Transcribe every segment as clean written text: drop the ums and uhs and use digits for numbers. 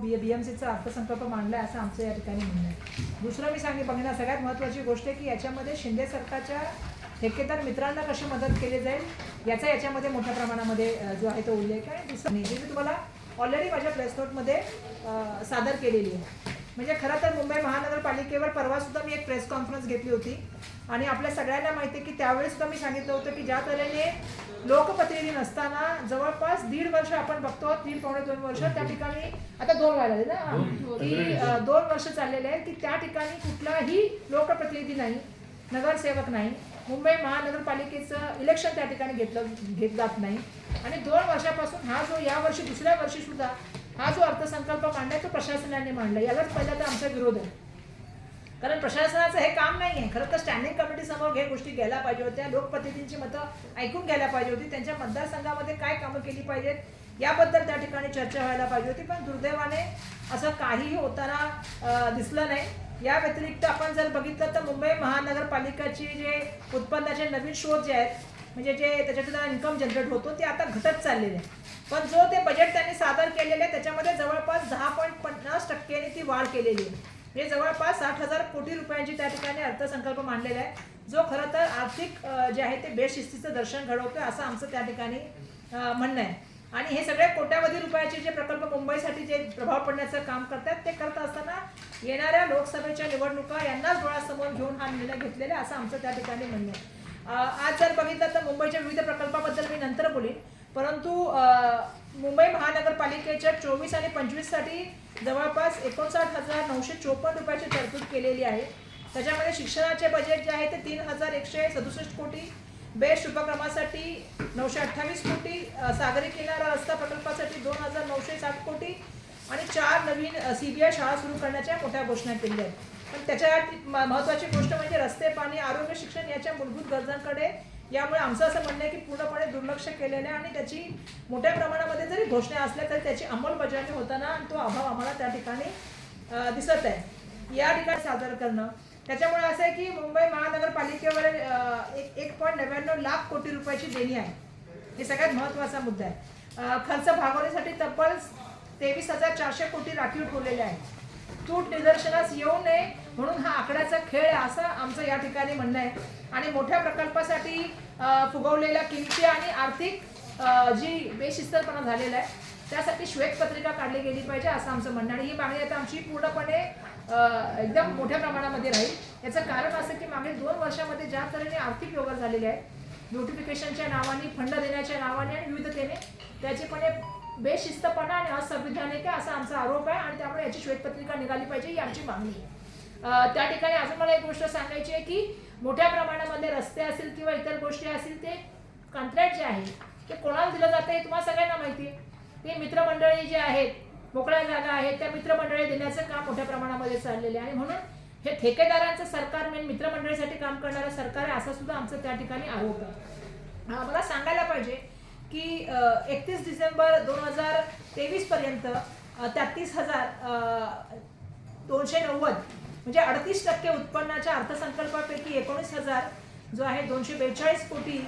BMCचा अर्थसंकल्प मांडला आहे असं आमचं या ठिकाणी म्हणणं आहे. दुसरं मी बघणार सगळ्यात महत्त्वाची गोष्ट आहे की याच्यामध्ये शिंदे सरकारच्या ठेकेदार मित्रांना कशी मदत केली जाईल याचा याच्यामध्ये मोठ्या प्रमाणामध्ये जो आहे तो उल्लेख आहे. दुसरं मी तुम्हाला ऑलरेडी माझ्या प्रेस नोटमध्ये सादर केलेली आहे. म्हणजे खरं तर मुंबई महानगरपालिकेवर परवासुद्धा मी एक प्रेस कॉन्फरन्स घेतली होती आणि आपल्या सगळ्यांना माहिती आहे की त्यावेळेसुद्धा मी सांगितलं होतं की ज्या तऱ्हेने लोकप्रतिनिधी नसताना जवळपास 1.5 वर्ष आपण बघतो, 3 पावणे 2 वर्ष त्या ठिकाणी आता 2 व्हायला लागले ना की 2 वर्ष चाललेले आहेत की त्या ठिकाणी कुठलाही लोकप्रतिनिधी नाही, नगरसेवक नाही, मुंबई महानगरपालिकेचं इलेक्शन त्या ठिकाणी घेत जात नाही. आणि 2 वर्षापासून हा जो या वर्षी दुसऱ्या वर्षी सुद्धा हा जो अर्थसंकल्प मांडलाय तो प्रशासनाने मांडला. यालाच पहिला तर आमचा विरोध आहे, कारण प्रशासनाचं हे काम नाही आहे. खरं तर स्टँडिंग कमिटी समोर हे गोष्टी घ्यायला पाहिजे होत्या, लोकप्रतिनिधींची मतं ऐकून घ्यायला पाहिजे होती, त्यांच्या मतदारसंघामध्ये काय कामं केली पाहिजेत याबद्दल त्या ठिकाणी चर्चा व्हायला पाहिजे होती. पण दुर्दैवाने असं काहीही होताना दिसलं नाही. या व्यतिरिक्त आपण जर बघितलं तर मुंबई महानगरपालिकेचे जे उत्पन्नाचे नवीन स्रोत जे आहेत, म्हणजे जे त्याच्यातून इन्कम जनरेट होतो ते आता घटत चाललेले आहे. पण जो ते बजेट त्यांनी सादर केलेले आहे त्याच्यामध्ये जवळपास 10.50% ती वाढ केलेली आहे. हे जवळपास 60,000 कोटी रुपयांची त्या ठिकाणी अर्थसंकल्प मांडलेला आहे, जो खरं तर आर्थिक जे आहे ते बेशिस्तीचं दर्शन घडवतोय असं आमचं त्या ठिकाणी म्हणणं आहे. आणि हे सगळे कोट्यावधी रुपयाचे जे प्रकल्प मुंबईसाठी जे प्रभाव पडण्याचं काम करतात ते करत असताना येणाऱ्या लोकसभेच्या निवडणुका यांनाच डोळ्यासमोर घेऊन हा निर्णय घेतलेला आहे असं आमचं त्या ठिकाणी म्हणणं आहे. आज जर बघितलं तर मुंबईच्या विविध प्रकल्पाबद्दल मी नंतर बोलीन, परंतु मुंबई महानगरपालिकेच्या 24 आणि 25साठी जवळपास 59,954 रुपयाची तरतूद केलेली आहे. त्याच्यामध्ये शिक्षणाचे बजेट जे आहे ते 3,167 कोटी, बेस्ट उपक्रमासाठी 928 कोटी, सागरी किनारा रस्ता प्रकल्पासाठी 2,960 कोटी आणि 4 नवीन CBI शाळा सुरू करण्याच्या मोठ्या घोषणा केलेल्या आहेत. पण त्याच्यात महत्त्वाची गोष्ट म्हणजे रस्ते, पाणी, आरोग्य, शिक्षण याच्या मूलभूत गरजांकडे यामुळे आमचं असं म्हणणं आहे की पूर्णपणे दुर्लक्ष केलेलं आहे आणि त्याची मोठ्या प्रमाणामध्ये जरी घोषणा असल्या तरी त्याची अंमलबजावणी होताना तो अभाव आम्हाला त्या ठिकाणी दिसत आहे. या ठिकाणी सादर करणं त्याच्यामुळे असं आहे की मुंबई महानगरपालिकेवर 1.99 लाख कोटी रुपयाची देणी आहे. हे सगळ्यात महत्त्वाचा मुद्दा आहे. खर्च भागवण्यासाठी तब्बल 23,400 कोटी राखीव ठेवलेले आहे. तूट निदर्शनास येऊ नये म्हणून हा आकड्याचा खेळ आहे असं आमचं या ठिकाणी म्हणणं आहे. आणि मोठ्या प्रकल्पासाठी फुगवलेल्या किमती आणि आर्थिक जी बेशिस्तपणा झालेला आहे त्यासाठी श्वेतपत्रिका काढली गेली पाहिजे असं आमचं म्हणणं. आणि ही मागणी आता आमची पूर्णपणे एकदम मोठ्या प्रमाणामध्ये राहील. याचं कारण असं की मागील 2 वर्षामध्ये ज्या तऱ्हेने आर्थिक व्यवहार झालेले आहेत, ब्युटिफिकेशनच्या नावाने, फंड देण्याच्या नावाने आणि विविधतेने, त्याचेपणे बेशिस्तपणा आणि असंविधानिक आहे असा आमचा आरोप आहे. आणि त्यामुळे याची श्वेतपत्रिका निघाली पाहिजे ही आमची मागणी आहे. त्या ठिकाणी अजून मला एक गोष्ट सांगायची आहे की मोठ्या प्रमाणामध्ये रस्ते असतील किंवा इतर गोष्टी असतील ते कंत्राट जे आहे ते कोणाला दिलं जातं हे तुम्हाला सगळ्यांना माहिती आहे. ते मित्रमंडळी जे आहेत, मोकळ्या जागा आहेत, त्या मित्रमंडळी देण्याचं काम मोठ्या प्रमाणामध्ये चाललेलं आहे. आणि म्हणून हे ठेकेदारांचं सरकार मित्रमंडळीसाठी काम करणारं सरकार आहे असा सुद्धा आमचं त्या ठिकाणी आरोप आहे. मला सांगायला पाहिजे की 31 डिसेंबर 2023 पर्यंत 33,290 म्हणजे 38% उत्पन्नाच्या अर्थसंकल्पापैकी 19,000 जो आहे 242 कोटी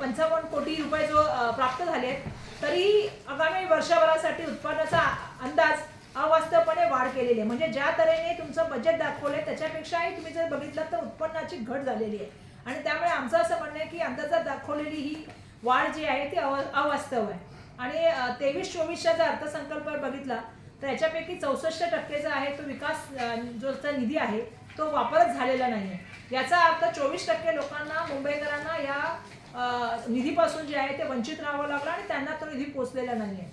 55 कोटी रुपये जो प्राप्त झाले आहेत. तरी आगामी वर्षभरासाठी उत्पन्नाचा अंदाज अवास्तवपणे वाढ केलेली आहे. म्हणजे ज्या तऱ्हेने तुमचं बजेट दाखवलंय त्याच्यापेक्षाही तुम्ही जर बघितलं तर उत्पन्नाची घट झालेली आहे. आणि त्यामुळे आमचं असं म्हणणं आहे की अंदाजात दाखवलेली ही वाढ जी आहे ती अवास्तव आहे. आणि 23-24चा जर अर्थसंकल्प बघितला तर याच्यापैकी 64% जो आहे तो विकास जो निधी आहे तो वापरच झालेला नाही आहे. याचा अर्थ 24% लोकांना, मुंबईकरांना या निधीपासून जे आहे ते वंचित राहावं लागलं आणि त्यांना तो निधी पोचलेला नाही आहे.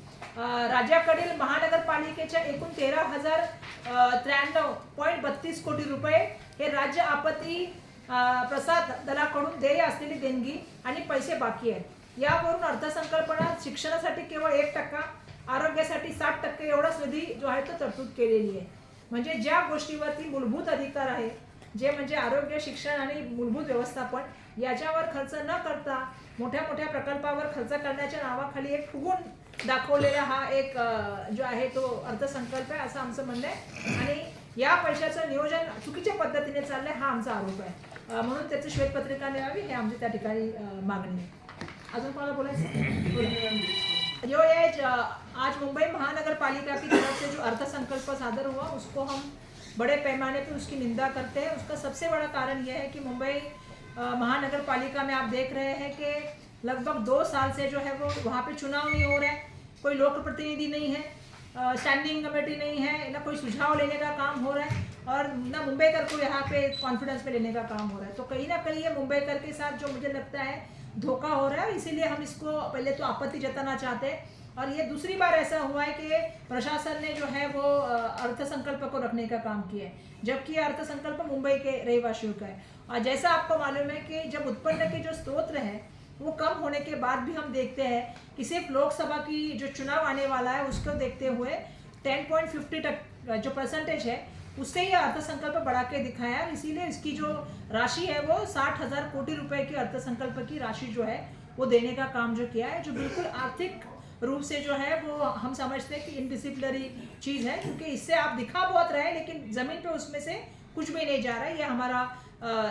राज्याकडील महानगरपालिकेच्या एकूण 13,093.32 कोटी रुपये हे राज्य आपत्ती प्रसाद दलाकडून देय असलेली देणगी आणि पैसे बाकी आहेत. यावरून अर्थसंकल्पनात शिक्षणासाठी केवळ 1%, आरोग्यासाठी 60% एवढाच निधी जो आहे तो तरतूद केलेली आहे. म्हणजे ज्या गोष्टीवरती मूलभूत अधिकार आहे, जे म्हणजे आरोग्य, शिक्षण आणि मूलभूत व्यवस्थापन, याच्यावर खर्च न करता मोठ्या मोठ्या प्रकल्पावर खर्च करण्याच्या नावाखाली एक फुगून दाखवलेला हा एक जो आहे तो अर्थसंकल्प आहे असं आमचं म्हणणं आहे. आणि या पैशाचं नियोजन चुकीच्या पद्धतीने चाललंय हा आमचा आरोप आहे. म्हणून त्याची श्वेतपत्रिका मिळावी हे आमची त्या ठिकाणी मागणी आहे. अजून कोणाला बोलायचं? आज मुंबई महानगर पालिका की तरफ से जो अर्थसंकल्प सादर हुआ उसको हम बड़े पैमाने पे उसकी निंदा करते हैं। उसका सबसे बड़ा कारण यह है कि मुंबई महानगर पालिका में आप देख रहे हैं कि लगभग 2 साल से जो है वो वहाँ पे चुनाव नहीं हो रहा है, कोई लोक प्रतिनिधि नहीं है, स्टैंडिंग कमेटी नहीं है, ना कोई सुझाव लेने का काम हो रहा है और ना मुंबईकर को यहाँ पे कॉन्फिडेंस पे लेने का काम हो रहा है। तो कहीं ना कहीं ये मुंबईकर के साथ जो मुझे लगता है धोखा हो रहा है, इसीलिए हम इसको पहले तो आपत्ति जताना चाहते हैं। और ये दूसरी बार ऐसा हुआ है कि प्रशासन ने जो है वो अर्थसंकल्प को रखने का काम किया है, जबकि अर्थसंकल्प मुंबई के रहवासियों का है। और जैसा आपको मालूम है कि जब उत्पन्न के जो स्रोत है वो कम होने के बाद भी हम देखते हैं कि सिर्फ लोकसभा की जो चुनाव आने वाला है उसको देखते हुए 10.50% जो परसेंटेज है उससे ही अर्थसंकल्प बढ़ा के दिखाया है। इसीलिए इसकी जो राशि है वो 60,000 कोटि रुपए की अर्थसंकल्प की राशि जो है वो देने का काम जो किया है, जो बिल्कुल आर्थिक रूप से जो है वो हम समझते हैं कि इनडिसिप्लिनरी चीज़ है, क्योंकि इससे आप दिखा बहुत रहे हैं लेकिन ज़मीन पे उसमें से कुछ भी नहीं जा रहा है। ये हमारा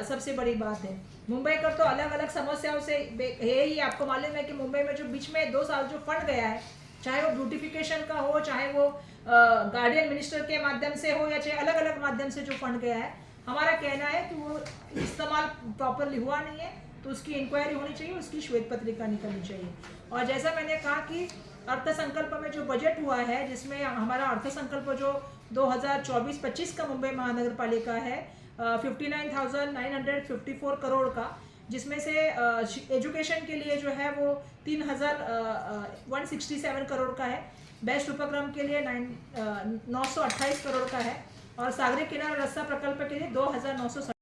सबसे बड़ी बात है। मुंबई का तो अलग अलग समस्याओं से है ही। आपको मालूम है कि मुंबई में जो बीच में 2 साल जो फंड गया है, चाहे वो ब्यूटिफिकेशन का हो, चाहे वो गार्डियन मिनिस्टर के माध्यम से हो या चाहे अलग अलग माध्यम से जो फंड गया है, हमारा कहना है कि वो इस्तेमाल प्रॉपरली हुआ नहीं है, तो उसकी इंक्वायरी होनी चाहिए, उसकी श्वेत पत्रिका निकलनी चाहिए। और जैसा मैंने कहा कि अर्थसंकल्प में जो बजट हुआ है, जिसमें हमारा अर्थसंकल्प जो 2024-25 का मुंबई महानगर पालिका है 59,954 करोड़ का, जिसमें से एजुकेशन के लिए जो है वो 3,167 करोड़ का है, बेस्ट उपक्रम के लिए 928 करोड़ का है और सागरी किनारा रस्ता प्रकल्प के लिए 2,960